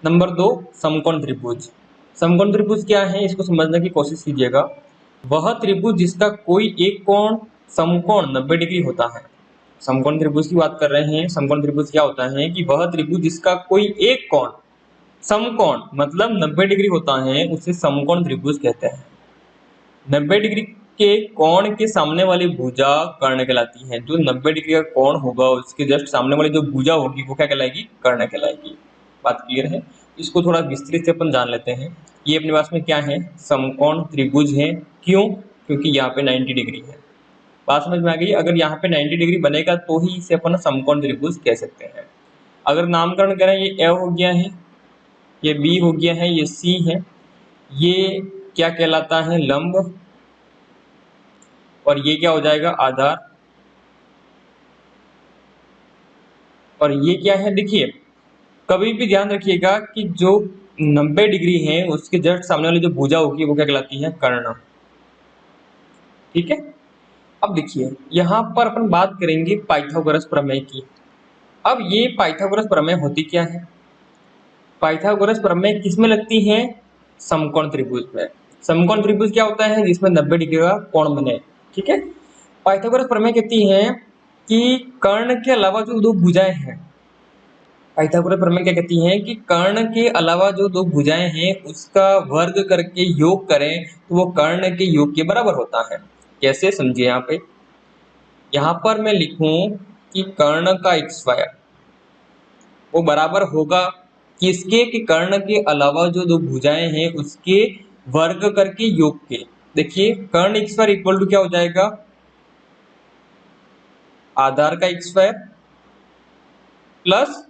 Number 2, समकोण त्रिभुज। समकोण त्रिभुज क्या है, इसको समझने की कोशिश कीजिएगा। वह त्रिभुज जिसका कोई एक कोण समकोण 90 डिग्री होता है। समकोण त्रिभुज की बात कर रहे हैं। समकोण त्रिभुज क्या होता है कि वह त्रिभुज जिसका कोई एक कोण समकोण मतलब 90 डिग्री होता है, उसे समकोण त्रिभुज कहते हैं। 90 डिग्री के कोण के सामने वाली भुजा कर्ण कहलाती है। जो 90 डिग्री का कोण होगा उसके जस्ट सामने वाली जो भुजा होगी वो क्या कहलाएगी, कर्ण कहलाएगी। बात क्लियर है। इसको थोड़ा विस्तृत से अपन जान लेते हैं। ये अपने पास में क्या है, समकोण त्रिभुज है। क्यों, क्योंकि यहाँ पे 90 डिग्री है। बात समझ में आ गई। अगर यहाँ पे 90 डिग्री बनेगा तो ही इसे अपन समकोण त्रिभुज कह सकते हैं। अगर नामकरण करें, ये ए हो गया है, ये बी हो गया है, ये सी है, ये क्या कहलाता है, लंब, और ये क्या हो जाएगा, आधार, और ये क्या है, देखिए कभी भी ध्यान रखिएगा कि जो 90 डिग्री है उसके जस्ट सामने वाली जो भुजा होगी वो क्या कहलाती है, कर्ण। ठीक है। अब देखिए यहाँ पर अपन बात करेंगे पाइथागोरस प्रमेय की। अब ये पाइथागोरस प्रमेय होती क्या है, पाइथागोरस प्रमेय किसमें लगती है, समकोण त्रिभुज में। समकोण त्रिभुज क्या होता है, जिसमें 90 डिग्री का कोण बने। ठीक है। पाइथागोरस प्रमेय कहती है कि कर्ण के अलावा जो दो भुजाएं हैं, पाइथागोरस प्रमेय क्या कहती है कि कर्ण के अलावा जो दो भुजाएं हैं उसका वर्ग करके योग करें तो वो कर्ण के योग के बराबर होता है। कैसे, समझिए। यहाँ पर मैं लिखूं कि कर्ण का एक स्क्वायर वो बराबर होगा किसके, कि कर्ण के अलावा जो दो भुजाएं हैं उसके वर्ग करके योग के। देखिए कर्ण एक स्क्वायर इक्वल टू क्या हो जाएगा, आधार का एक स्क्वायर प्लस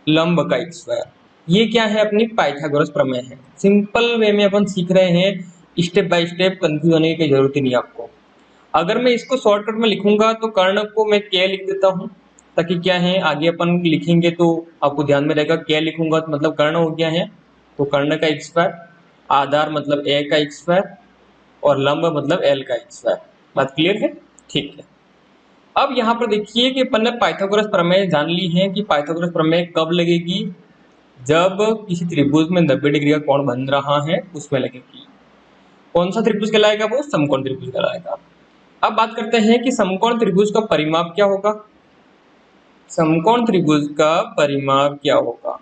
लंब का एक स्क्वायर। ये क्या है, अपनी पाइथागोरस प्रमेय है। सिंपल वे में अपन सीख रहे हैं, स्टेप बाय स्टेप, कंफ्यूज होने की जरूरत ही नहीं आपको। अगर मैं इसको शॉर्टकट में लिखूंगा तो कर्ण को मैं क्या लिख देता हूं, ताकि क्या है आगे अपन लिखेंगे तो आपको ध्यान में रहेगा। क्या लिखूंगा तो मतलब कर्ण हो गया है, तो कर्ण का एक स्क्वायर, आधार मतलब ए का एक स्क्वायर, और लंब मतलब एल का एक स्क्वायर। बात क्लियर है। ठीक है। अब यहाँ पर देखिए कि अपन ने पाइथागोरस प्रमेय जान ली है कि पाइथागोरस प्रमेय कब लगेगी, जब किसी त्रिभुज में 90 डिग्री का कोण बन रहा है उसमें लगेगी। कौन सा त्रिभुज कहलाएगा, वो समकोण त्रिभुज कहलाएगा। अब बात करते हैं कि समकोण त्रिभुज का परिमाप क्या होगा। समकोण त्रिभुज का परिमाप क्या होगा।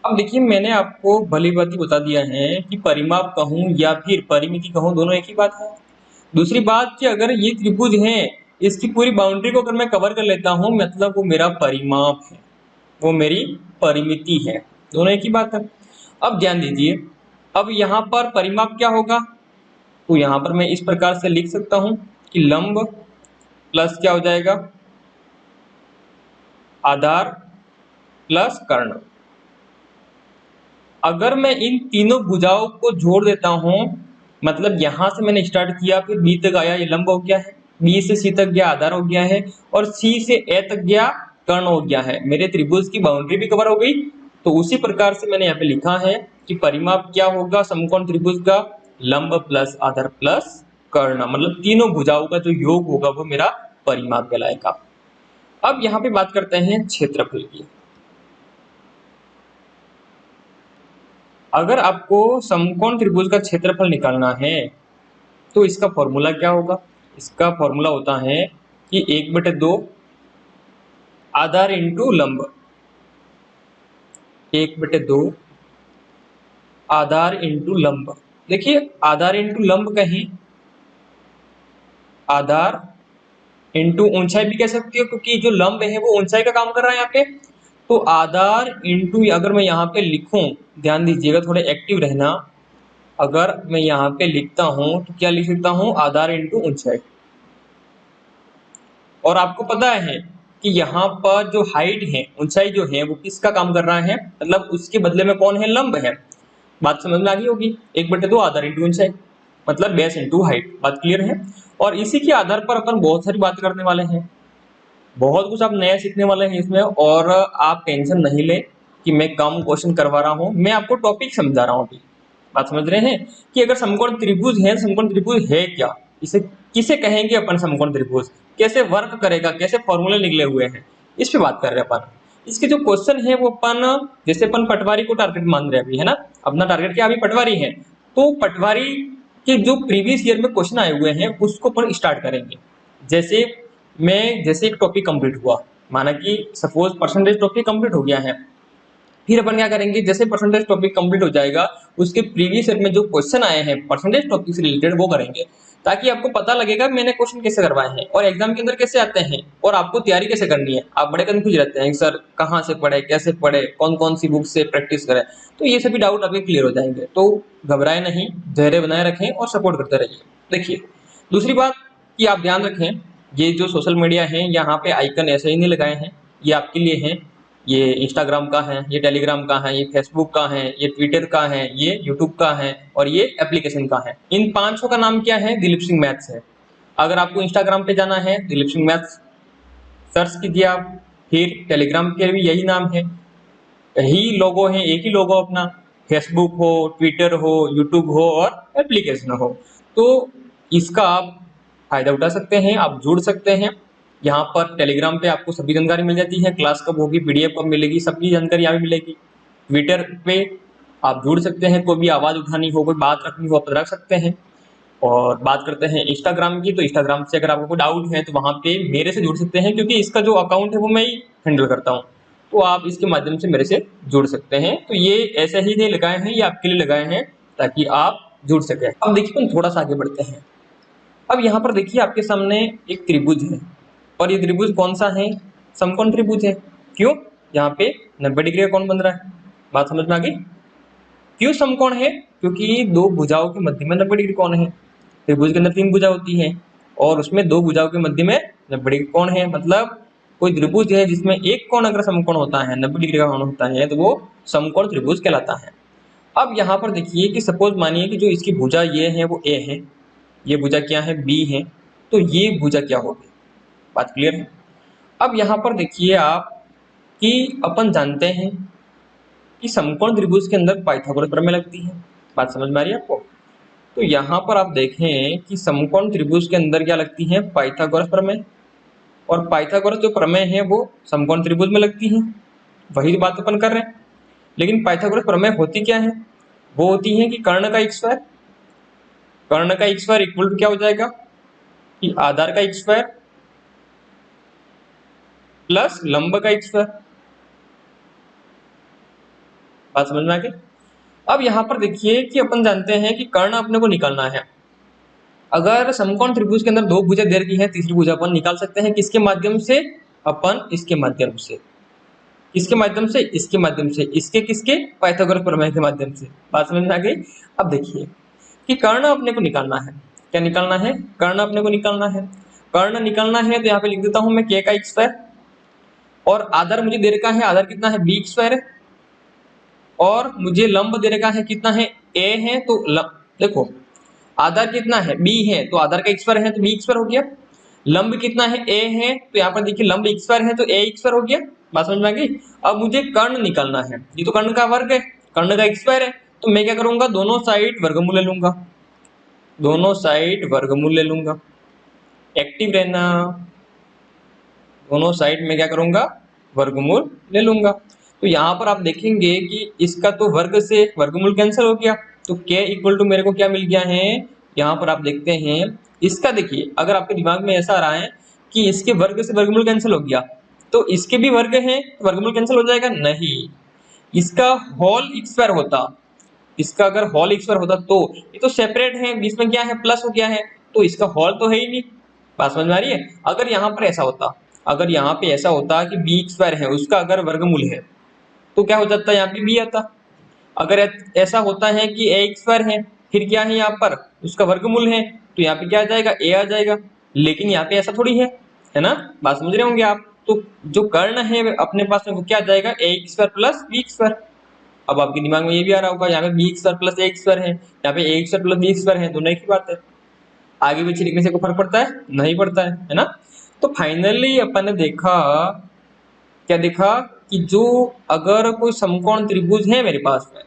अब देखिए मैंने आपको भली भांति बता दिया है कि परिमाप कहूं या फिर परिमिति कहूं दोनों एक ही बात है। दूसरी बात कि अगर ये त्रिभुज है इसकी पूरी बाउंड्री को अगर मैं कवर कर लेता हूं मतलब वो मेरा परिमाप है, वो मेरी परिमिति है। दोनों एक ही बात है। अब ध्यान दीजिए, अब यहाँ पर परिमाप क्या होगा, तो यहाँ पर मैं इस प्रकार से लिख सकता हूं कि लंब प्लस क्या हो जाएगा, आधार प्लस कर्ण। अगर मैं इन तीनों भुजाओं को जोड़ देता हूं, मतलब यहां से मैंने स्टार्ट किया फिर बी तक आया, ये लंब हो गया है, बी से सी तक गया आधार हो गया है, और सी से ए तक गया कर्ण हो गया है। मेरे त्रिभुज की बाउंड्री भी कवर हो गई। तो उसी प्रकार से मैंने यहाँ पे लिखा है कि परिमाप क्या होगा समकोण त्रिभुज का, लंब प्लस आधार प्लस कर्ण, मतलब तीनों भुजाओं का जो योग होगा वो मेरा परिमाप कहलाएगा। अब यहाँ पे बात करते हैं क्षेत्रफल की। अगर आपको समकोण त्रिभुज का क्षेत्रफल निकालना है तो इसका फॉर्मूला क्या होगा, इसका फॉर्मूला होता है कि 1/2 आधार इंटू लंब, 1/2 आधार इंटू लंब। देखिए आधार इंटू लंब कहीं, आधार इंटू ऊंचाई भी कह सकती हो क्योंकि जो लंब है वो ऊंचाई का काम कर रहा है यहाँ पे। तो आधार इंटू, अगर मैं यहाँ पे लिखूं, ध्यान दीजिएगा थोड़े एक्टिव रहना, अगर मैं यहाँ पे लिखता हूं तो क्या लिख सकता हूं, आधार इंटू ऊंचाई। और आपको पता है कि यहाँ पर जो हाइट है, ऊंचाई जो है वो किसका काम कर रहा है, मतलब उसके बदले में कौन है, लंब है। बात समझ में आ गई होगी। 1/2 आधार इंटू ऊंचाई मतलब बेस इंटू हाइट। बात क्लियर है। और इसी के आधार पर अपन बहुत सारी बात करने वाले हैं, बहुत कुछ आप नया सीखने वाले हैं इसमें। और आप टेंशन नहीं ले कि मैं कम क्वेश्चन करवा रहा हूँ, मैं आपको टॉपिक समझा रहा हूँ अभी। बात समझ रहे हैं कि अगर समकोण त्रिभुज है, समकोण त्रिभुज है क्या, इसे किसे कहेंगे अपन समकोण त्रिभुज, कैसे वर्क करेगा, कैसे फॉर्मूले निकले हुए हैं, इस पे बात कर रहे हैं अपन। इसके जो क्वेश्चन है वो अपन, जैसे अपन पटवारी को टारगेट मान रहे हैं अभी, है ना, अपना टारगेट क्या अभी पटवारी है, तो पटवारी के जो प्रीवियस ईयर में क्वेश्चन आए हुए हैं उसको अपन स्टार्ट करेंगे। जैसे एक टॉपिक कंप्लीट हुआ, माना कि सपोज परसेंटेज टॉपिक कंप्लीट हो गया है, फिर अपन क्या करेंगे, जैसे परसेंटेज टॉपिक कंप्लीट हो जाएगा उसके प्रीवियस ईयर में जो क्वेश्चन आए हैं परसेंटेज टॉपिक से रिलेटेड वो करेंगे, ताकि आपको पता लगेगा मैंने क्वेश्चन कैसे करवाए हैं और एग्जाम के अंदर कैसे आते हैं और आपको तैयारी कैसे करनी है। आप बड़े कंफ्यूज रहते हैं सर कहाँ से पढ़े, कैसे पढ़े, कौन कौन सी बुक से प्रैक्टिस करें, तो ये सभी डाउट आपके क्लियर हो जाएंगे। तो घबराए नहीं, धैर्य बनाए रखें और सपोर्ट करते रहिए। देखिए दूसरी बात कि आप ध्यान रखें, ये जो सोशल मीडिया है यहाँ पे आइकन ऐसे ही नहीं लगाए हैं, ये आपके लिए हैं। ये इंस्टाग्राम का है, ये टेलीग्राम का है, ये फेसबुक का है, ये ट्विटर का है, ये यूट्यूब का है और ये एप्लीकेशन का है। इन पांचों का नाम क्या है, दिलीप सिंह मैथ्स है। अगर आपको इंस्टाग्राम पे जाना है दिलीप सिंह मैथ्स सर्च कीजिए आप, फिर टेलीग्राम के भी यही नाम है, यही लोगो है, एक ही लोगो अपना, फेसबुक हो, ट्विटर हो, यूट्यूब हो और एप्लीकेशन हो, तो इसका आप फायदा उठा सकते हैं, आप जुड़ सकते हैं। यहाँ पर टेलीग्राम पे आपको सभी जानकारी मिल जाती है, क्लास कब होगी, पीडीएफ कब मिलेगी, सबकी जानकारी यहाँ भी मिलेगी। ट्विटर पे आप जुड़ सकते हैं, कोई भी आवाज़ उठानी हो, कोई बात रखनी हो आप रख सकते हैं। और बात करते हैं इंस्टाग्राम की, तो इंस्टाग्राम से अगर आपको कोई डाउट है तो वहाँ पे मेरे से जुड़ सकते हैं, क्योंकि इसका जो अकाउंट है वो मैं ही हैंडल करता हूँ, तो आप इसके माध्यम से मेरे से जुड़ सकते हैं। तो ये ऐसे ही नहीं लगाए हैं, ये आपके लिए लगाए हैं ताकि आप जुड़ सकें। अब देखिए हम थोड़ा सा आगे बढ़ते हैं। अब यहाँ पर देखिए आपके सामने एक त्रिभुज है और ये त्रिभुज कौन सा है, समकोण त्रिभुज है। क्यों, यहाँ पे 90 डिग्री का कोण बन रहा है, बात समझ में आ गई। क्यों समकोण है, क्योंकि दो भुजाओं के मध्य में 90 डिग्री कोण है। त्रिभुज के अंदर 3 भुजा होती है और उसमें 2 भुजाओं के मध्य में 90 डिग्री कोण है, मतलब कोई त्रिभुज है जिसमें एक कोण अगर समकोण होता है, 90 डिग्री का कोण होता है, तो वो समकोण त्रिभुज कहलाता है। अब यहाँ पर देखिए कि सपोज मानिए कि जो इसकी भुजा ये है वो ए है, ये भुजा क्या है बी है, तो ये भुजा क्या होगी, बात क्लियर है। अब यहाँ पर देखिए आप कि अपन जानते हैं कि समकोण त्रिभुज के अंदर पाइथागोरस प्रमेय लगती है, बात समझ में आ रही है आपको। तो यहाँ पर आप देखें कि समकोण त्रिभुज के अंदर क्या लगती है, पाइथागोरस प्रमेय, और पाइथागोरस जो प्रमेय है वो समकोण त्रिभुज में लगती है, वही बात अपन कर रहे हैं। लेकिन पाइथागोरस प्रमेय होती क्या है, वो होती है कि कर्ण का एक स्क्वायर, कर्ण का एक स्क्वायर इक्वल टू क्या हो जाएगा कि आधार का एक स्क्वायर प्लस लंब का एक स्क्वायर, बात समझ में आ गई। अब यहाँ पर देखिए कि अपन जानते हैं कि कर्ण अपने को निकालना है। अगर समकोण त्रिभुज के अंदर 2 भुजा दे रखी है, तीसरी भुजा अपन निकाल सकते हैं किसके माध्यम से, अपन इसके माध्यम से, किसके माध्यम से, इसके माध्यम से, इसके किसके, पाइथागोरस प्रमेय के माध्यम से, बात समझ में आ गई। अब देखिए कि कर्ण अपने को निकालना है, क्या निकालना है, कर्ण अपने को निकालना है। कर्ण निकालना है तो यहाँ पे लिख देता हूं मैं k का एक स्क्वायर, और आधार मुझे दे रखा है, आधार कितना है b स्क्वायर है, और मुझे लंब दे रखा है कितना है a है, तो देखो आधार कितना है b है, तो आधार का एक स्क्वायर है तो b स्क्वायर हो गया। लंब कितना है a है, तो यहाँ पर देखिए लंब एक स्क्वायर है तो a स्क्वायर हो गया, बात समझ में आ गई। अब मुझे कर्ण निकालना है, ये तो कर्ण का वर्ग है, कर्ण का एक स्क्वायर है, तो मैं क्या करूंगा, दोनों साइड वर्गमूल ले लूंगा, दोनों साइड वर्गमूल ले लूंगा, एक्टिव रहना, दोनों साइड में क्या करूंगा, वर्गमूल ले लूंगा। तो यहाँ पर आप देखेंगे कि इसका तो वर्ग से वर्गमूल कैंसिल हो गया, तो k इक्वल टू मेरे को क्या मिल गया है, यहाँ पर आप देखते हैं इसका, देखिए अगर आपके दिमाग में ऐसा आ रहा है कि इसके वर्ग से वर्गमूल कैंसिल हो गया तो इसके भी वर्ग है तो वर्गमूल कैंसिल हो जाएगा, नहीं, इसका होल स्क्वायर होता, इसका अगर होल स्क्वायर होता तो ये तो सेपरेट है, बीच में क्या है प्लस हो गया है, तो इसका होल तो है ही नहीं, बात समझ में आ रही है। अगर यहाँ पर ऐसा होता, अगर यहाँ पे ऐसा होता कि बी स्क्वायर है उसका अगर वर्गमूल है तो क्या हो जाता है, यहाँ पे बी आता। अगर ऐसा होता है कि ए स्क्वायर है फिर क्या है यहाँ पर उसका वर्गमूल है, तो यहाँ पे क्या आ जाएगा, ए आ जाएगा। लेकिन यहाँ पे ऐसा थोड़ी है ना, बात समझ रहे होंगे आप। तो जो कर्ण है अपने पास में वो क्या आ जाएगा, ए स्क्वायर प्लस बी स्क्वायर। अब आपके दिमाग में ये भी आ रहा होगा यहाँ पे बी स्क्वायर प्लस ए स्क्वायर है, यहाँ पे ए स्क्वायर प्लस बी स्क्वायर है, दोनों एक ही बात है। आगे पीछे लिखने से कोई फर्क पड़ता है, नहीं पड़ता है ना। तो फाइनली अपन ने देखा, क्या देखा कि जो अगर कोई समकोण त्रिभुज है मेरे पास में,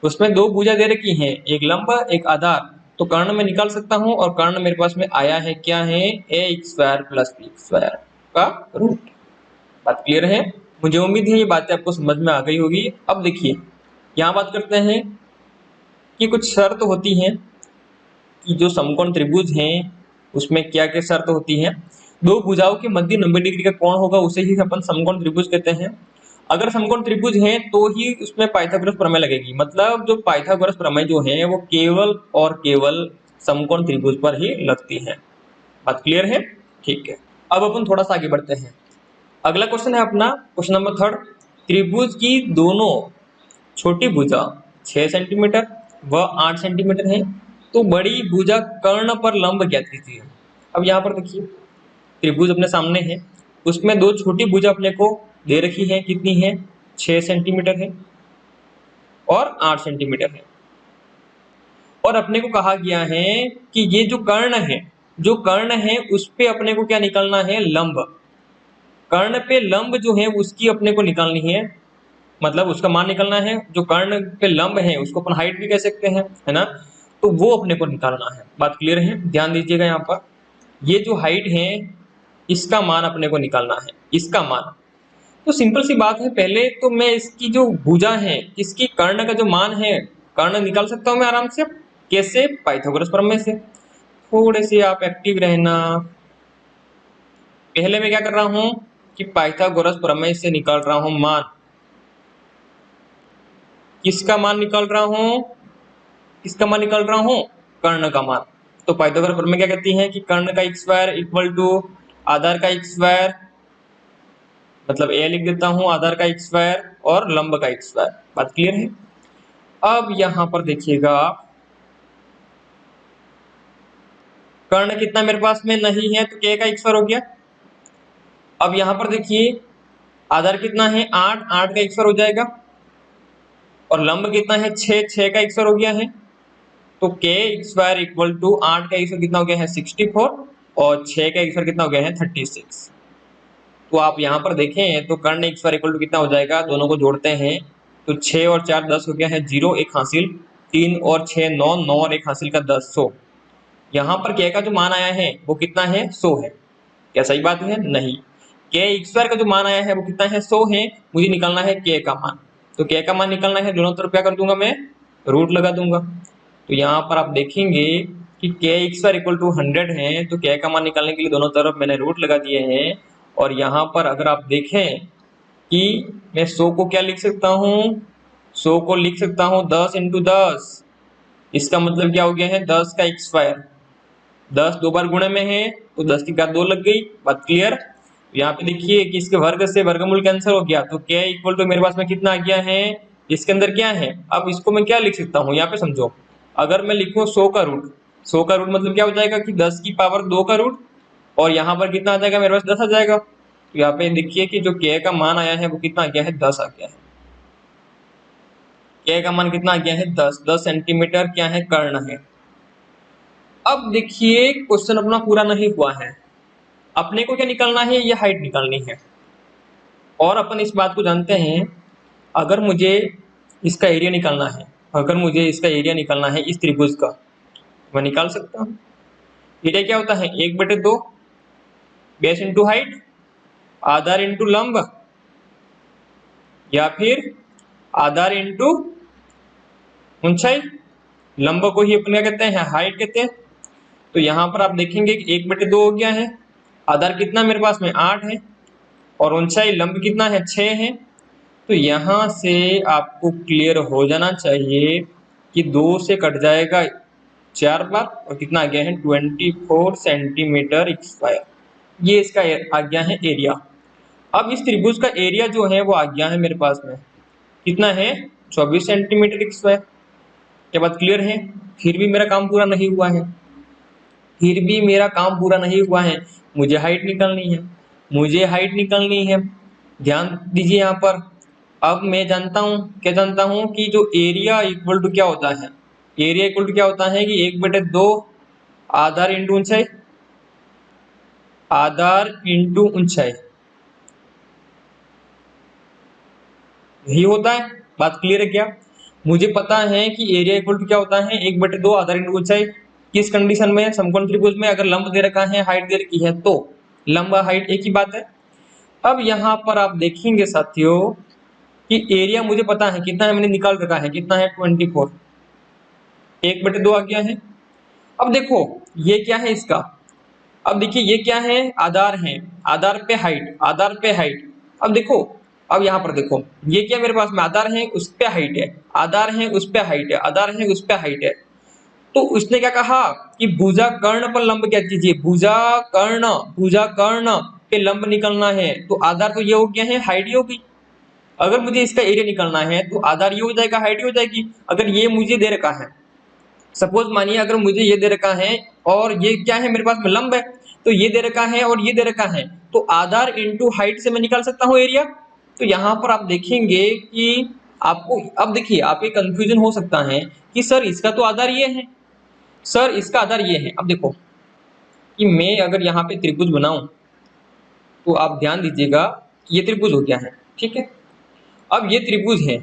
उसमें 2 भुजा दे रखी हैं, एक लंब एक आधार, तो कर्ण में निकाल सकता हूं, और कर्ण मेरे पास में आया है क्या है, ए स्क्वायर प्लस बी स्क्वायर का रूट, बात क्लियर है। मुझे उम्मीद है ये बातें आपको समझ में आ गई होगी। अब देखिए, यहाँ बात करते हैं कि कुछ शर्त होती हैं कि जो समकोण त्रिभुज हैं उसमें क्या क्या शर्त होती है। दो भुजाओं के मध्य 90 डिग्री का कोण होगा, उसे ही अपन समकोण त्रिभुज कहते हैं। अगर समकोण त्रिभुज है तो ही उसमें पाइथागोरस प्रमेय लगेगी। मतलब जो पाइथागोरस प्रमेय जो है वो केवल और केवल समकोण त्रिभुज पर ही लगती है। बात क्लियर है? ठीक है, अब अपन थोड़ा सा आगे बढ़ते हैं। अगला क्वेश्चन है अपना क्वेश्चन नंबर 3। त्रिभुज की दोनों छोटी भुजा 6 सेंटीमीटर व 8 सेंटीमीटर है, तो बड़ी भुजा कर्ण पर लंब ज्ञात कीजिए। अब यहाँ पर देखिए, त्रिभुज अपने सामने है, उसमें दो छोटी भुजा अपने को दे रखी है, कितनी है? 6 सेंटीमीटर है और 8 सेंटीमीटर है। और अपने को कहा गया है कि ये जो कर्ण है, जो कर्ण है उस पे अपने को क्या निकालना है? लंब। कर्ण पे लंब जो है उसकी अपने को निकालनी है, मतलब उसका मान निकालना है। जो कर्ण पे लंब है उसको अपन हाइट भी कह सकते हैं, है ना? तो वो अपने को निकालना है। बात क्लियर है? ध्यान दीजिएगा, यहाँ पर ये जो हाइट है इसका मान अपने को निकालना है, इसका मान। तो सिंपल सी बात है, पहले तो मैं इसकी जो भुजा है, इसकी कर्ण का जो मान है, कर्ण निकाल सकता हूं मैं आराम से। कैसे? पाइथागोरस प्रमेय से। थोड़े से आप एक्टिव रहना। पहले मैं क्या कर रहा हूं कि पाइथागोरस प्रमेय से निकाल रहा हूं मान। किसका मान निकाल रहा हूं? किसका मान निकाल रहा हूं? कर्ण का मान। तो पाइथागोरस प्रमेय क्या कहती है कि कर्ण का एक स्क्वायर इक्वल टू आधार का एक स्क्वायर, मतलब ए लिख देता हूं, आधार का एक स्क्वायर और लंब का एक स्क्वायर। बात क्लियर है? अब यहां पर देखिएगा, कर्ण कितना मेरे पास में नहीं है, तो के का एक स्क्वायर हो गया। अब यहां पर देखिए, आधार कितना है? 8, 8 का एक स्क्वायर हो जाएगा। और लंब कितना है? 6, 6 का एक स्क्वायर हो गया है। तो के स्क्वायर इक्वल टू 8 का एक स्क्वायर कितना हो गया है? 64। और 6 का एक स्क्वायर कितना हो गया है? 36। तो आप यहाँ पर देखें तो कर्ण एक स्क्वायर इक्वल टू कितना हो जाएगा? दोनों को जोड़ते हैं तो 6 और 4 10 हो गया है, 0 एक हासिल, 3 और 6 9, 9 और एक हासिल का 10, 100। यहाँ पर के का जो मान आया है वो कितना है? 100 है। क्या सही बात है? नहीं। के स्क्वायर का जो मान आया है वो कितना है? 100 है। मुझे निकालना है के का मान। तो के का मान निकालना है, दोनों तरफ क्या कर दूंगा मैं? रूट लगा दूंगा। तो यहाँ पर आप देखेंगे कि के स्क्वायर इक्वल टू 100 है, तो के का मान निकालने के लिए दोनों तरफ मैंने रूट लगा दिए हैं। और यहाँ पर अगर आप देखें कि मैं 100 को क्या लिख सकता हूँ? 100 को लिख सकता हूँ 10 इंटू 10। इसका मतलब क्या हो गया है? 10 का एक स्क्वायर। 10 दो बार गुणे में है तो 10 की घात 2 लग गई। बात क्लियर? यहाँ पे देखिए कि इसके वर्ग से वर्गमूल कैंसिल हो गया, तो क्या इक्वल टू मेरे पास में कितना आ गया है? इसके अंदर क्या है? अब इसको मैं क्या लिख सकता हूँ? यहाँ पे समझो, अगर मैं लिखूँ 100 का रूट, 100 का रूट मतलब क्या हो जाएगा कि 10 की पावर 2 का रूट, और यहाँ पर कितना आ जाएगा? मेरे पास 10 आ जाएगा। तो यहाँ पे देखिए कि जो के का मान आया है वो कितना आ गया है? 10 आ गया है। के का मान कितना आ गया है? 10। 10 सेंटीमीटर क्या है? कर्ण है। अब देखिए क्वेश्चन अपना पूरा नहीं हुआ है। अपने को क्या निकालना है? ये हाइट निकालनी है। और अपन इस बात को जानते हैं, अगर मुझे इसका एरिया निकालना है, अगर मुझे इसका एरिया निकालना है इस त्रिभुज का, मैं निकाल सकता हूँ। एरिया क्या होता है? 1/2 बेस इंटू हाइट, आधार इंटू लंब, या फिर आधार इंटू ऊंचाई। लंब को ही अपन क्या कहते हैं? हाइट कहते हैं। तो यहाँ पर आप देखेंगे कि 1/2 हो गया है। आधार कितना मेरे पास में? 8 है। और ऊंचाई लंब कितना है? 6 है। तो यहाँ से आपको क्लियर हो जाना चाहिए कि 2 से कट जाएगा 4 बार, और कितना आ गया है? 24 सेंटीमीटर स्क्वायर। ये इसका आ गया है एरिया। अब इस त्रिभुज का एरिया जो है वो आ गया है मेरे पास में, कितना है? 24 सेंटीमीटर स्क्वायर। क्या बात क्लियर है? फिर भी मेरा काम पूरा नहीं हुआ है। फिर भी मेरा काम पूरा नहीं हुआ है। मुझे हाइट निकालनी है, मुझे हाइट निकालनी है। ध्यान दीजिए यहाँ पर। अब मैं जानता हूँ, क्या जानता हूँ कि जो एरिया इक्वल टू क्या होता है? एरिया इक्वल टू क्या होता है कि 1/2 आधार इंटू ऊंचाई, आधार इंटू ऊंचाई, यही होता है। बात क्लियर है क्या? मुझे पता है कि एरिया इक्वल टू क्या होता है? 1/2 आधार इंटू ऊंचाई। किस कंडीशन में? समकोण त्रिभुज में अगर लंब दे रखा है, हाइट दे रखी है, तो लंबा हाइट एक ही बात है। अब यहाँ पर आप देखेंगे साथियों कि एरिया मुझे पता है कितना है, मैंने निकाल रखा है कितना है 24, 1/2 आ गया है। अब देखो ये क्या है इसका, अब देखिए ये क्या है, आधार है, आधार पे हाइट, आधार पे हाइट। अब देखो, अब यहाँ पर देखो ये क्या मेरे पास में आधार है उस पे हाइट है, आधार है उस पे हाइट है, आधार है उस पे हाइट है। तो उसने क्या कहा कि भुजा कर्ण पर लंब क्या कीजिए, भुजा कर्ण पे लंब निकलना है। तो आधार तो ये हो गया है, हाइट ये हो गई। अगर मुझे इसका एरिया निकलना है तो आधार ये हो जाएगा, हाइट ये हो जाएगी। अगर ये मुझे दे रखा है, सपोज मानिए अगर मुझे ये दे रखा है और ये क्या है मेरे पास में लंब है, तो ये दे रखा है और ये दे रखा है, तो आधार इंटू हाइट से मैं निकाल सकता हूँ एरिया। तो यहाँ पर आप देखेंगे कि आपको, अब देखिए आप ये कंफ्यूजन हो सकता है कि सर इसका तो आधार ये है, सर इसका आधार ये है। अब देखो कि मैं अगर यहाँ पे त्रिभुज बनाऊं तो आप ध्यान दीजिएगा, ये त्रिभुज हो गया है, ठीक है। अब ये त्रिभुज है,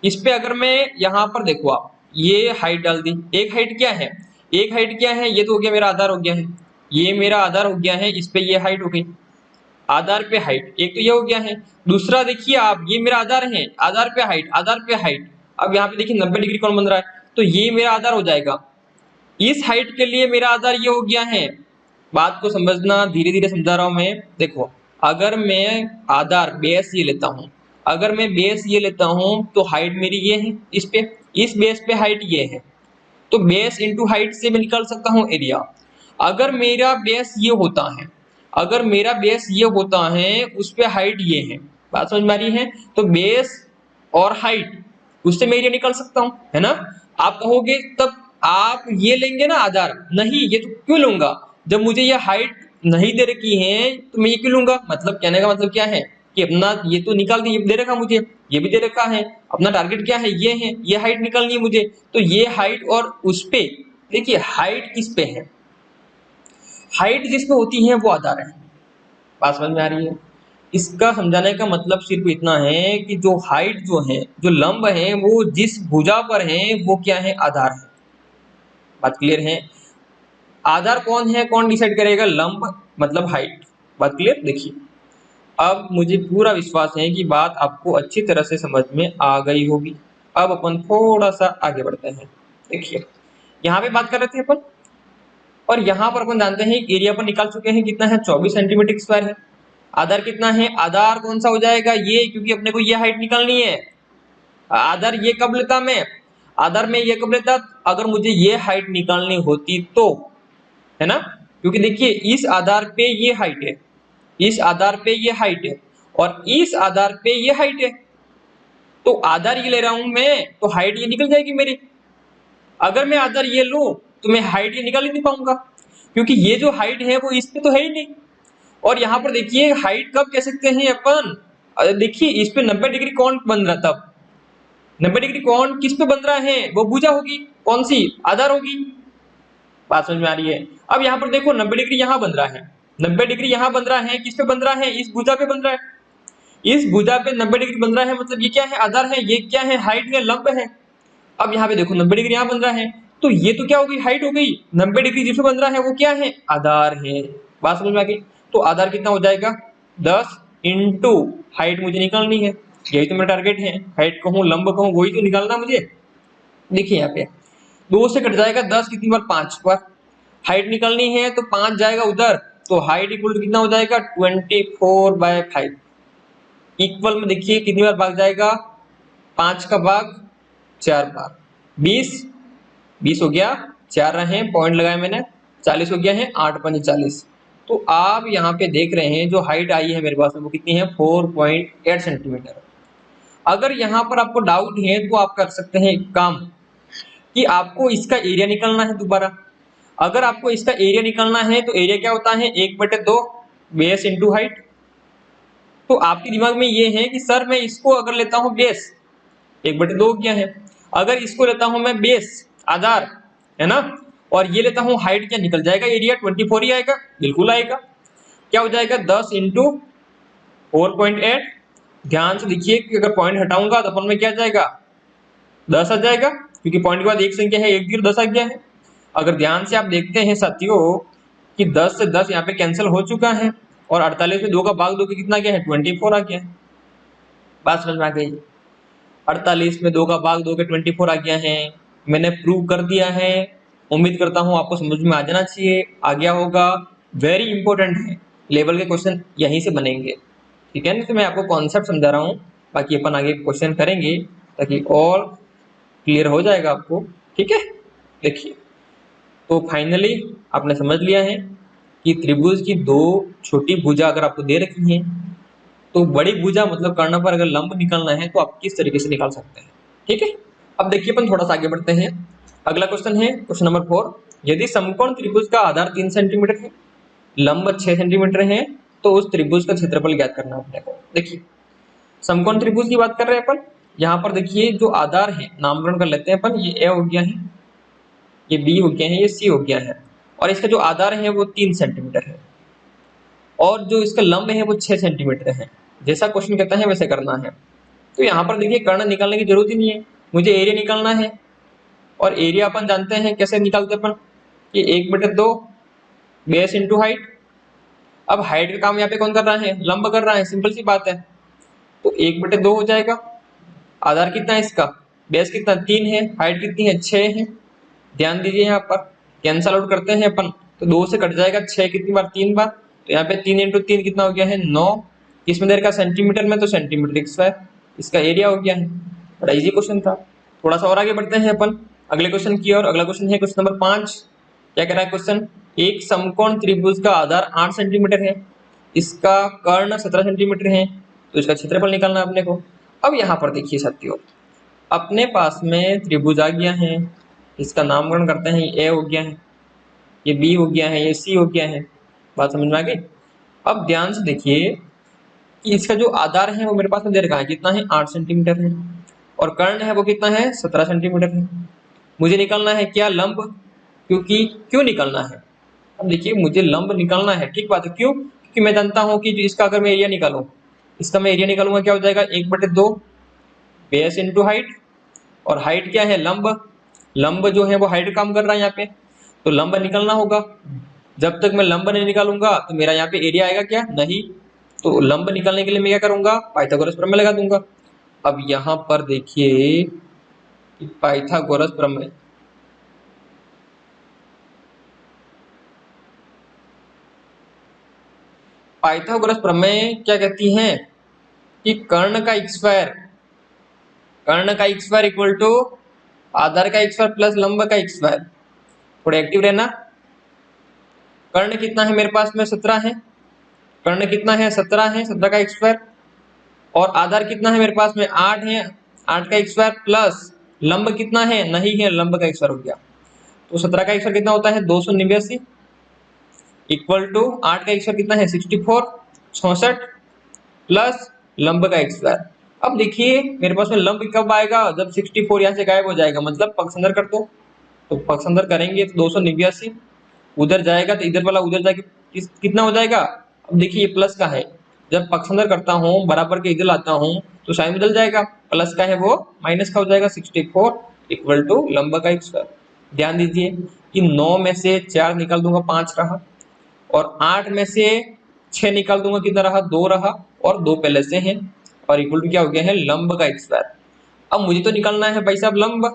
इस पे अगर मैं यहाँ पर देखो आप ये हाइट डाल दी, एक हाइट क्या है, एक हाइट क्या है, ये तो हो गया मेरा आधार हो गया है, ये मेरा आधार हो गया है, इस पे ये हाइट हो गई, आधार पे हाइट, एक तो ये हो गया है। दूसरा देखिए आप, ये मेरा आधार है, आधार पे हाइट, आधार पे हाइट। अब यहाँ पे देखिए 90 डिग्री कौन बन रहा है, तो ये मेरा आधार हो जाएगा। इस हाइट के लिए मेरा आधार ये हो गया है। बात को समझना, धीरे धीरे समझा रहा हूं मैं। देखो अगर मैं आधार बेस ये लेता हूं, अगर मैं बेस ये लेता हूं तो हाइट मेरी ये है, इस पे, इस बेस पे हाइट ये है, तो बेस इंटू हाइट से मैं निकाल सकता हूं एरिया। अगर मेरा बेस ये होता है, अगर मेरा बेस ये होता है उस पे हाइट ये है, बात समझ में आ रही है, तो बेस और हाइट उससे मैं एरिया निकाल सकता हूं, है ना। आप कहोगे तब आप ये लेंगे ना आधार, नहीं ये तो क्यों लूंगा, जब मुझे ये हाइट नहीं दे रखी है तो मैं ये क्यों लूंगा। मतलब कहने का मतलब क्या है कि अपना ये तो निकाल दिए, दे रखा मुझे, ये भी दे रखा है, अपना टारगेट क्या है, ये है, ये हाइट निकालनी है मुझे, तो ये हाइट और उस पे देखिए हाइट किस पे है, हाइट जिस पे होती है वो आधार है। बात समझ में आ रही है। इसका समझाने का मतलब सिर्फ इतना है कि जो हाइट जो है, जो लंब है, वो जिस भुजा पर है वो क्या है, आधार है। बात क्लियर है। आधार कौन है, कौन डिसाइड करेगा, लंब मतलब हाइट। बात क्लियर। देखिए अब मुझे पूरा विश्वास है कि बात आपको अच्छी तरह से समझ में आ गई होगी। अब अपन थोड़ा सा आगे बढ़ते हैं। देखिए यहाँ पे बात कर रहे थे अपन, और यहाँ पर अपन जानते हैं एरिया पर निकाल चुके हैं, कितना है 24 सेंटीमीटर स्क्वायर है। आधार कितना है, आधार कौन सा हो जाएगा ये, क्योंकि अपने को ये हाइट निकालनी है। आधार ये कब लेता मैं, आधार में ये कब लेता, अगर मुझे ये हाइट निकालनी होती तो, है ना। क्योंकि देखिए इस आधार पे ये हाइट है, इस आधार पे ये हाइट है, और इस आधार पे ये हाइट है, तो आधार ये ले रहा हूं मैं तो हाइट ये निकल जाएगी मेरी। अगर मैं आधार ये लूं तो मैं हाइट ये निकाल ही नहीं पाऊंगा, क्योंकि ये जो हाइट है वो इस पे तो है ही नहीं। और यहाँ पर देखिए हाइट कब कह सकते हैं अपन, देखिए इस पे 90 डिग्री कौन बन रहा, तब 90 डिग्री कौन किस पे बन रहा है, वो भुजा होगी, कौन सी, आधार होगी। बात समझ में आ रही है। अब यहाँ पर देखो 90 डिग्री यहाँ बन रहा है, 90 डिग्री यहाँ बन रहा है, किस पे बन रहा है, इस भुजा पे बन रहा है, इस भुजा पे 90 डिग्री बन रहा है, मतलब ये क्या है, आधार है, ये क्या है, हाइट है, लंब है। अब यहाँ पे देखो 90 डिग्री यहाँ बन रहा है, तो ये तो क्या हो गई, हाइट हो गई। 90 डिग्री जिसपे बन रहा है वो क्या है, आधार है। बात समझ में आ गई। तो आधार कितना हो जाएगा, 10 इंटू हाइट मुझे निकालनी है, यही तो मेरा टारगेट है, हाइट कहूँ लंब कहूँ वही तो निकालना मुझे। देखिए यहाँ पे 2 से कट जाएगा 10, कितनी बार, 5 बार। हाइट निकालनी है तो 5 जाएगा उधर, तो हाइट इक्वल टू कितना हो जाएगा, 24/5। इक्वल में देखिए कितनी बार भाग जाएगा, 5 का भाग 4 बार, 20, 20 हो गया, 4 रहे, पॉइंट लगाया मैंने, 40 हो गया है, 8 5 40। तो आप यहाँ पे देख रहे हैं जो हाइट आई है मेरे पास में वो कितनी है, 4.8 सेंटीमीटर। अगर यहाँ पर आपको डाउट है तो आप कर सकते हैं एक काम, कि आपको इसका एरिया निकालना है दोबारा। अगर आपको इसका एरिया निकालना है तो एरिया क्या होता है, 1/2 बेस इंटू हाइट। तो आपके दिमाग में ये है कि सर मैं इसको अगर लेता हूँ बेस, 1/2 क्या है, अगर इसको लेता हूं मैं बेस, आधार, है ना, और ये लेता हूं हाइट, क्या निकल जाएगा एरिया, 24 ही आएगा, बिल्कुल आएगा। क्या हो जाएगा, 10 इंटू 4.8। ध्यान से देखिए कि अगर पॉइंट हटाऊंगा तो अपन में क्या जाएगा, 10 आ जाएगा, क्योंकि पॉइंट के बाद एक संख्या है, 1 0 10 आ गया है। अगर ध्यान से आप देखते हैं साथियों कि 10 से 10 यहाँ पे कैंसिल हो चुका है, और 48 में 2 का भाग 2 कितना क्या है, 24 आ गया है। बात समझ में आ गई। 48 में 2 का भाग 2 के 24 आ गया है। मैंने प्रूव कर दिया है। उम्मीद करता हूँ आपको समझ में आ जाना चाहिए, आ गया होगा। वेरी इंपॉर्टेंट है, लेवल के क्वेश्चन यहीं से बनेंगे, ठीक है ना। तो मैं आपको कॉन्सेप्ट समझा रहा हूँ, बाकी अपन आगे क्वेश्चन करेंगे ताकि और क्लियर हो जाएगा आपको, ठीक है। देखिए, तो फाइनली आपने समझ लिया है कि त्रिभुज की 2 छोटी भुजा अगर आपको दे रखी है, तो बड़ी भुजा मतलब कर्ण पर अगर लंब निकालना है तो आप किस तरीके से निकाल सकते हैं, ठीक है। अब देखिए, अपन थोड़ा सा आगे बढ़ते हैं। अगला क्वेश्चन है क्वेश्चन नंबर 4। यदि समकोण त्रिभुज का आधार 3 सेंटीमीटर है, लंब 6 सेंटीमीटर है, तो उस त्रिभुज का क्षेत्रफल ज्ञात करना है अपने को। देखिए, समकोण त्रिभुज की बात कर रहे हैं अपन। यहाँ पर देखिए, जो आधार है नामकरण कर लेते हैं अपन। ये ए हो गया है, ये बी हो गया है, ये सी हो गया है, और इसका जो आधार है वो 3 सेंटीमीटर है, और जो इसका लंब है वो 6 सेंटीमीटर है। जैसा क्वेश्चन कहता है वैसे करना है। तो यहाँ पर देखिए, कर्ण निकालने की जरूरत ही नहीं है, मुझे एरिया निकालना है। और एरिया अपन जानते हैं कैसे निकालते हैं अपन, कि 1/2 बेस इंटू हाइट। अब हाइट का काम यहाँ पे कौन कर रहा है, लंब कर रहा है, सिंपल सी बात है। तो 1/2 हो जाएगा। आधार कितना है इसका, बेस कितना 3 है, हाइट कितनी है 6 है। ध्यान दीजिए, यहाँ पर कैंसल आउट करते हैं अपन, तो 2 से कट जाएगा 6 कितनी बार, 3 बार। तो यहाँ पे 3 इंटू 3 कितना हो गया है, 9। किसमें दे रखा, सेंटीमीटर में, तो सेंटीमीटर स्क्वायर इसका एरिया हो गया है। बड़ा इजी क्वेश्चन था। थोड़ा सा और आगे बढ़ते हैं अपन अगले क्वेश्चन की ओर। अगला क्वेश्चन है क्वेश्चन नंबर 5। क्या कह रहा है क्वेश्चन, एक समकोण त्रिभुज का आधार 8 सेंटीमीटर है, इसका कर्ण 17 सेंटीमीटर है, तो इसका क्षेत्रफल निकालना है अपने को। अब यहाँ पर देखिए साथियों, अपने पास में त्रिभुज आ गया है, इसका नामकरण करते हैं। ए हो गया है, ये बी हो गया है, ये सी हो गया है। बात समझ में आ गई। अब ध्यान से देखिए कि इसका जो आधार है वो मेरे पास में दे रखा है, कितना है 8 सेंटीमीटर है, और कर्ण है वो कितना है 17 सेंटीमीटर है। मुझे निकालना है क्या, लंब। क्योंकि क्यों निकालना है, अब देखिए मुझे लंब निकालना है, ठीक बात है। क्यों, क्योंकि मैं जानता हूं कि इसका अगर मैं एरिया निकालूं, इसका मैं एरिया निकालूंगा क्या हो जाएगा, 1/2 बेस इंटू हाइट। और हाइट क्या है, लंब। लंब जो है वो हाइट काम कर रहा है यहाँ पे, तो लंब निकालना होगा। जब तक मैं लंब नहीं निकालूंगा तो मेरा यहाँ पे एरिया आएगा क्या, नहीं। तो लंब निकालने के लिए मैं क्या करूंगा, पाइथागोरस प्रमेय लगा दूंगा। अब यहाँ पर देखिए कि पाइथागोरस प्रमेय, पाइथागोरस प्रमेय क्या कहती है कि कर्ण का स्क्वायर, कर्ण का स्क्वायर इक्वल टू आधार का स्क्वायर प्लस लंब का स्क्वायर। थोड़ा एक्टिव रहना। कर्ण कितना है मेरे पास में, 17 है। कर्ण कितना है, 17 है, 17 का स्क्वायर। और आधार कितना है मेरे पास में, 8 है, 8 का स्क्वायर प्लस लंब कितना है, नहीं है, लंब का स्क्वायर हो गया। तो 17 का स्क्वायर कितना होता है, 289, इक्वल टू 8 का स्क्वायर कितना है, 64, 66 प्लस लंब का स्क्वायर। अब देखिए मेरे पास में लंब कब आएगा, जब 64 यहाँ से गायब हो जाएगा, मतलब पक्ष अंदर कर दो। तो पक्ष अंदर करेंगे तो 289 उधर जाएगा, तो इधर वाला उधर जाके कितना हो जाएगा। अब देखिए ये प्लस का है, जब पक्ष अंदर करता हूँ बराबर के इधर लाता हूँ तो साइन बदल जाएगा, प्लस का है वो माइनस का हो जाएगा, 64 इक्वल टू लंब का स्क्वायर। ध्यान दीजिए कि 9 में से 4 निकाल दूंगा, 5 रहा, और 8 में से 6 निकाल दूंगा, कितना रहा, 2 रहा, और 2 पहले से हैं, और इक्वल टू क्या हो गया है, लंब का स्क्वायर। अब मुझे तो निकालना है भाई साहब लंब,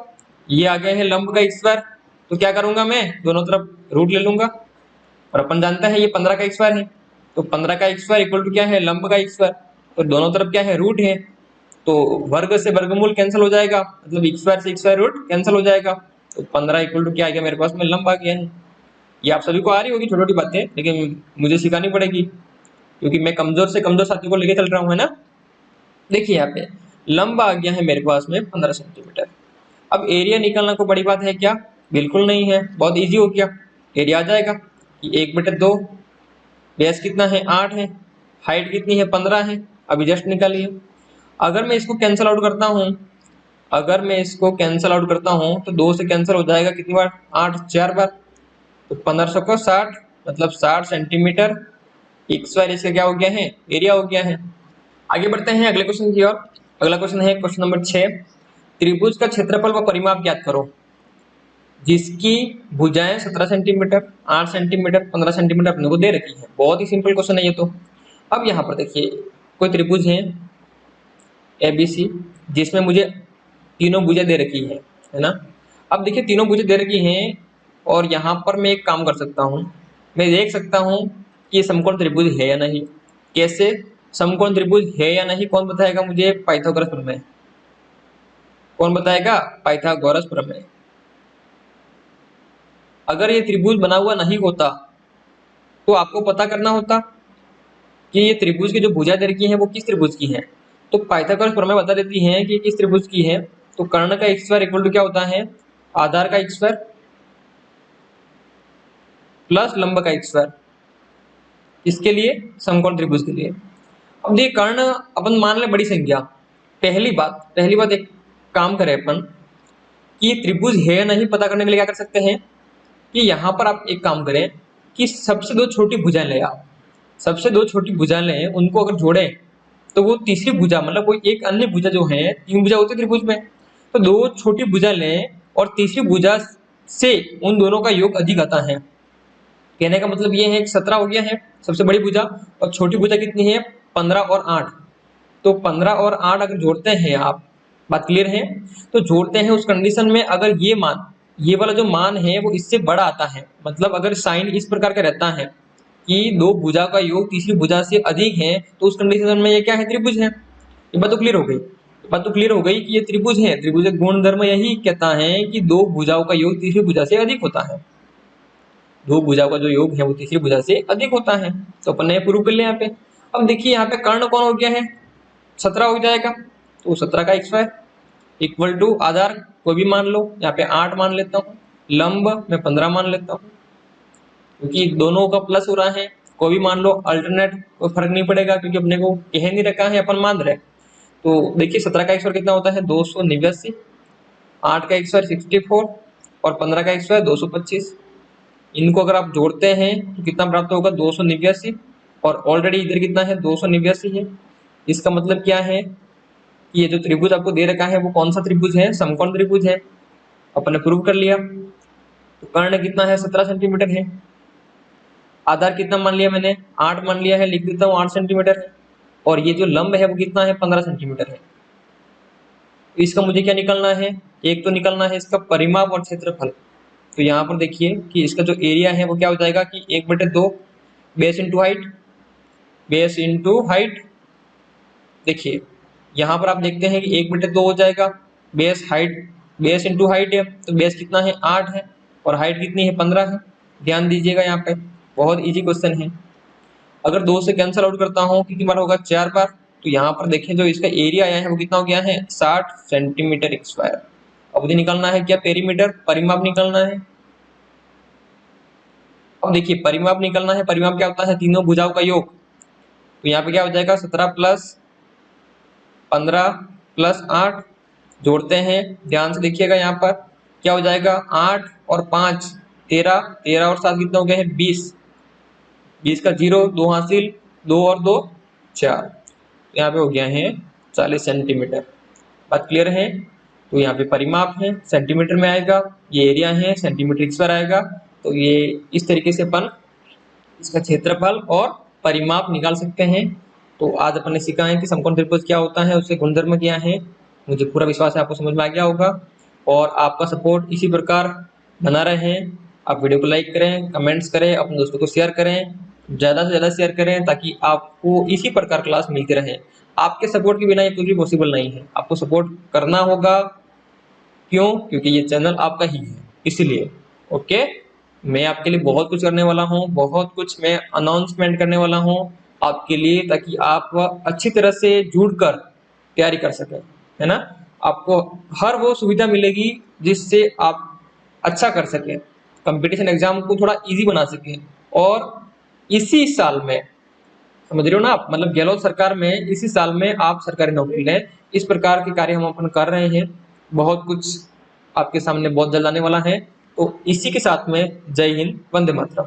ये आ गया है लंब का स्क्वायर। तो क्या करूंगा मैं, दोनों तरफ रूट ले लूंगा, और अपन जानते हैं ये 15 का स्क्वायर है, तो 15 का स्क्वायर इक्वल टू क्या है, लंब का स्क्वायर। तो दोनों तरफ क्या है, रूट है, तो वर्ग से वर्गमूल कैंसिल हो जाएगा, मतलब स्क्वायर से स्क्वायर रूट कैंसिल हो जाएगा। तो 15 इक्वल टू क्या आ गया मेरे पास में, लंब आ गया है। ये आप सभी को आ रही होगी छोटी छोटी बातें, लेकिन मुझे सिखानी पड़ेगी क्योंकि मैं कमजोर से कमजोर साथियों को लेके चल रहा हूँ, है ना। देखिए यहाँ पे लंबा आ गया है मेरे पास में 15 सेंटीमीटर। अब एरिया निकालना कोई बड़ी बात है क्या, बिल्कुल नहीं है, बहुत इजी हो गया। एरिया आ जाएगा कि 1/2, बेस कितना है 8 है, हाइट कितनी है 15 है, अभी जस्ट निकालिए। अगर मैं इसको कैंसिल आउट करता हूँ, अगर मैं इसको कैंसिल आउट करता हूँ तो 2 से कैंसिल हो जाएगा, कितनी बार, 8 4 बार, तो 1500 को 60, मतलब 60 सेंटीमीटर स्क्वायर इसका क्या हो गया है, एरिया हो गया है। आगे बढ़ते हैं अगले क्वेश्चन की ओर। अगला क्वेश्चन है क्वेश्चन नंबर 6। त्रिभुज का क्षेत्रफल व परिमाप ज्ञात करो। जिसकी भुजाएं 17 सेंटीमीटर, 8 सेंटीमीटर, 15 सेंटीमीटर अपने को दे रखी है। बहुत ही सिंपल क्वेश्चन है ये तो। अब यहाँ पर देखिए कोई त्रिभुज है ABC, जिसमें मुझे तीनों भुजा दे रखी है ना। अब देखिए तीनों भुजा दे रखी हैं और यहाँ पर मैं एक काम कर सकता हूँ, मैं देख सकता हूँ कि ये समकोण त्रिभुज है या नहीं। कैसे? समकोण त्रिभुज है या नहीं कौन बताएगा मुझे? पाइथागोरस प्रमेय। कौन बताएगा? पाइथागोरस प्रमेय। अगर ये त्रिभुज बना हुआ नहीं होता तो आपको पता करना होता कि ये त्रिभुज की जो भुजा दे रखी है वो किस त्रिभुज की है। तो पाइथागोरस प्रमेय बता देती है कि किस त्रिभुज की है। तो कर्ण का एक स्क्वायर इक्वल टू क्या होता है? आधार का एक स्क्वायर प्लस लंब का एक स्क्वायर। इसके लिए समकोण त्रिभुज के लिए। अब देखिए कर्ण अपन मान ले बड़ी संख्या। पहली बात एक काम करें अपन कि त्रिभुज है या नहीं पता करने के लिए क्या कर सकते हैं कि यहाँ पर आप एक काम करें कि सबसे दो छोटी भुजाएं ले आप। सबसे दो छोटी भुजाएं लें, उनको अगर जोड़ें तो वो तीसरी भुजा मतलब कोई एक अन्य भुजा जो है, तीन भुजा होती है त्रिभुज में, तो दो छोटी भुजा लें और तीसरी भुजा से उन दोनों का योग अधिक आता है। कहने का मतलब ये है कि 17 हो गया है सबसे बड़ी भुजा, और छोटी भुजा कितनी है? 15 और 8। तो 15 और 8 अगर जोड़ते हैं आप, बात क्लियर है? तो जोड़ते हैं उस कंडीशन में अगर ये मान, ये वाला जो मान है वो इससे बड़ा आता है, मतलब अगर साइन इस प्रकार का रहता है कि दो भुजा का योग तीसरी भुजा से अधिक है, तो उस कंडीशन में ये क्या है? त्रिभुज है। ये बात तो क्लियर हो गई। बात तो क्लियर हो गई कि ये त्रिभुज है। त्रिभुज का गुण धर्म यही कहता है कि दो भुजाओं का योग तीसरी भुजा से अधिक होता है। दो भुजाओं का जो योग है वो तीसरी भुजा से अधिक होता है। तो अपन ने प्रूव कर लिया यहाँ पे। अब देखिए यहाँ पे कर्ण कौन हो गया है? 17 हो जाएगा। तो 17 का स्क्वायर इक्वल टू आधार कोई भी मान लो, यहाँ पे 8 मान लेता हूँ, लंब मैं 15 मान लेता हूँ क्योंकि दोनों का प्लस हो रहा है। कोई भी मान लो, अल्टरनेट कोई फर्क नहीं पड़ेगा क्योंकि अपने को कह नहीं रखा है, अपन मान रहे। तो देखिए 17 का स्क्वायर कितना होता है? 289, 8 का स्क्वायर 64 और 15 का स्क्वायर 225। इनको अगर आप जोड़ते हैं तो कितना प्राप्त होगा? 289। और ऑलरेडी इधर कितना है? 289 है। इसका मतलब क्या है कि ये जो त्रिभुज आपको दे रखा है वो कौन सा त्रिभुज है? समकोण त्रिभुज है। अपन ने प्रूव कर लिया। तो कर्ण कितना है? 17 सेंटीमीटर है। आधार कितना मान लिया मैंने? 8 मान लिया है, लिख देता हूँ 8 सेंटीमीटर है। और ये जो लंब है वो कितना है? 15 सेंटीमीटर है। तो इसका मुझे क्या निकलना है? एक तो निकलना है इसका परिमाप और क्षेत्रफल। तो यहाँ पर देखिए कि इसका जो एरिया है वो क्या हो जाएगा कि 1/2 base into height, base into height. देखिए यहाँ पर आप देखते हैं कि 1/2 हो जाएगा। Base height, base into height है तो बेस कितना है? 8 है और हाइट कितनी है? 15 है। ध्यान दीजिएगा यहाँ पे, बहुत इजी क्वेश्चन है। अगर 2 से कैंसिल आउट करता हूँ कितनी बार होगा? 4 बार। तो यहाँ पर देखिए जो इसका एरिया आया है वो कितना हो गया है? 60 सेंटीमीटर स्क्वायर। अब मुझे निकालना है क्या? पेरीमीटर, परिमाप निकालना है। अब देखिए परिमाप निकालना है। परिमाप क्या होता है? तीनों भुजाओं का योग। तो यहाँ पे क्या हो जाएगा? 17 प्लस 15 प्लस 8 जोड़ते हैं, ध्यान से देखिएगा यहाँ पर क्या हो जाएगा? 8 और 5 13, 13 और 7 कितना हो गया है? 20। 20 का 0, 2 हासिल, 2 और 2 4। यहाँ पे हो गया है 40 सेंटीमीटर। बात क्लियर है? तो यहाँ पे परिमाप है सेंटीमीटर में आएगा, ये एरिया है सेंटीमीटर स्क्वायर आएगा। तो ये इस तरीके से अपन इसका क्षेत्रफल और परिमाप निकाल सकते हैं। तो आज अपन ने सीखा है कि समकोण त्रिभुज क्या होता है, उसके गुणधर्म क्या है। मुझे पूरा विश्वास है आपको समझ में आ गया होगा। और आपका सपोर्ट इसी प्रकार बना रहे। आप वीडियो को लाइक करें, कमेंट्स करें, अपने दोस्तों को शेयर करें, ज़्यादा से ज़्यादा शेयर करें ताकि आपको इसी प्रकार क्लास मिलती रहे। आपके सपोर्ट के बिना ये कुछ भी पॉसिबल नहीं है, आपको सपोर्ट करना होगा। क्यों? क्योंकि ये चैनल आपका ही है, इसीलिए। ओके, मैं आपके लिए बहुत कुछ करने वाला हूँ, बहुत कुछ मैं अनाउंसमेंट करने वाला हूँ आपके लिए, ताकि आप अच्छी तरह से जुड़कर तैयारी कर सकें, है ना। आपको हर वो सुविधा मिलेगी जिससे आप अच्छा कर सकें, कंपटीशन एग्जाम को थोड़ा इजी बना सकें। और इसी साल में, समझ रहे हो ना आप, मतलब गहलोत सरकार में इसी साल में आप सरकारी नौकरी लें। इस प्रकार के कार्य हम अपन कर रहे हैं। बहुत कुछ आपके सामने बहुत जल्द आने वाला है। तो इसी के साथ में जय हिंद, वंदे मातरम।